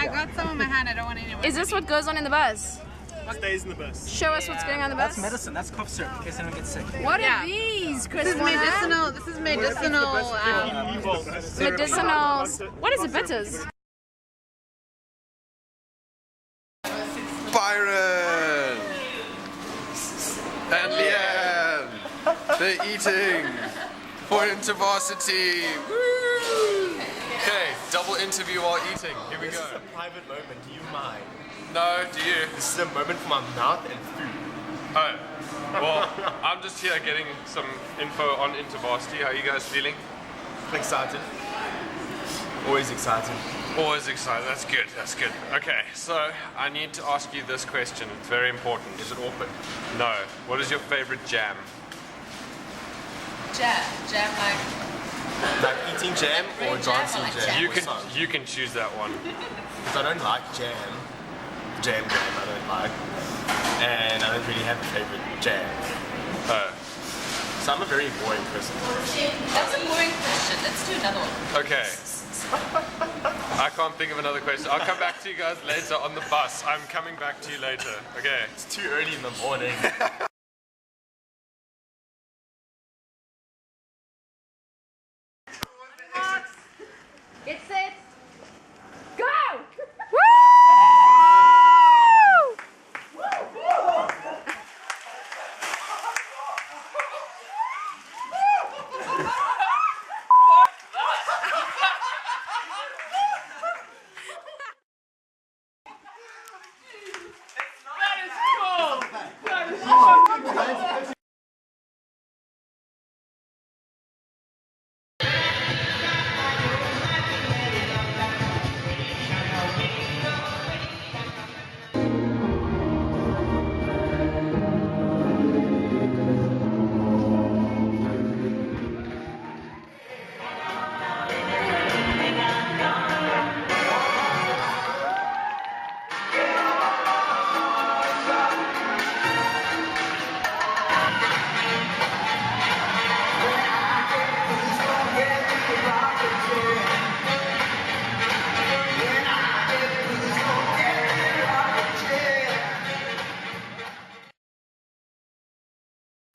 I got some in my hand. I don't want anyone. Is this what goes on in the bus? What stays in the bus? Show us what's going on in the bus. That's medicine. That's cough syrup in case anyone gets sick. What are these, Chris? This is medicinal. This is medicinal. Medicinal. What is the bitters? Byron and Leanne, they're eating for Intervarsity. Woo! Okay, double interview while eating. Here we go. This is a private moment. Do you mind? No, do you? This is a moment for my mouth and food. Oh, well, I'm just here getting some info on Intervarsity. How are you guys feeling? Excited. Always excited. Always excited. That's good. That's good. Okay, so I need to ask you this question. It's very important. Is it awkward? No. What is your favorite jam? Jam like. Like eating jam or dancing jam? You can choose that one. Because I don't like jam. Jam I don't like. And I don't really have a favorite jam. Oh. So I'm a very boring person. That's a boring question. Let's do another one. Okay. I can't think of another question. I'll come back to you guys later on the bus. I'm coming back to you later. Okay. It's too early in the morning. Get set. Go! Woo!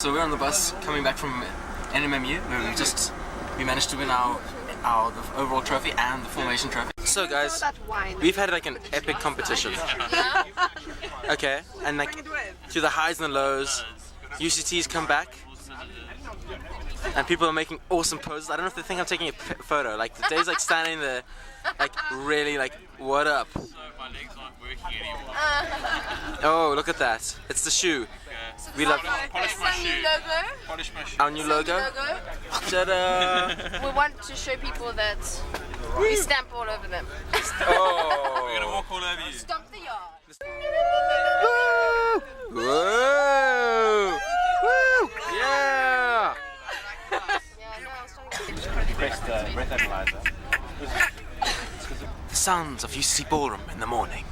So we're on the bus coming back from NMMU, where we managed to win our the overall trophy and the formation trophy. So guys, we've had like an epic competition. Okay, and like through the highs and the lows, UCT's come back, and people are making awesome poses. I don't know if they think I'm taking a photo. Like Dave's like standing there, like really like, what up? So my legs aren't working anymore. Oh, look at that! It's the shoe. We love Polish my shoe. Logo. Polish my shoe. our new logo. Ta-da! We want to show people that we stamp all over them. Oh! We're gonna walk all over you. Stomp the yard. Woo! Whoa! Woo! Yeah! Press the breath analyzer. The sounds of UCT Ballroom in the morning.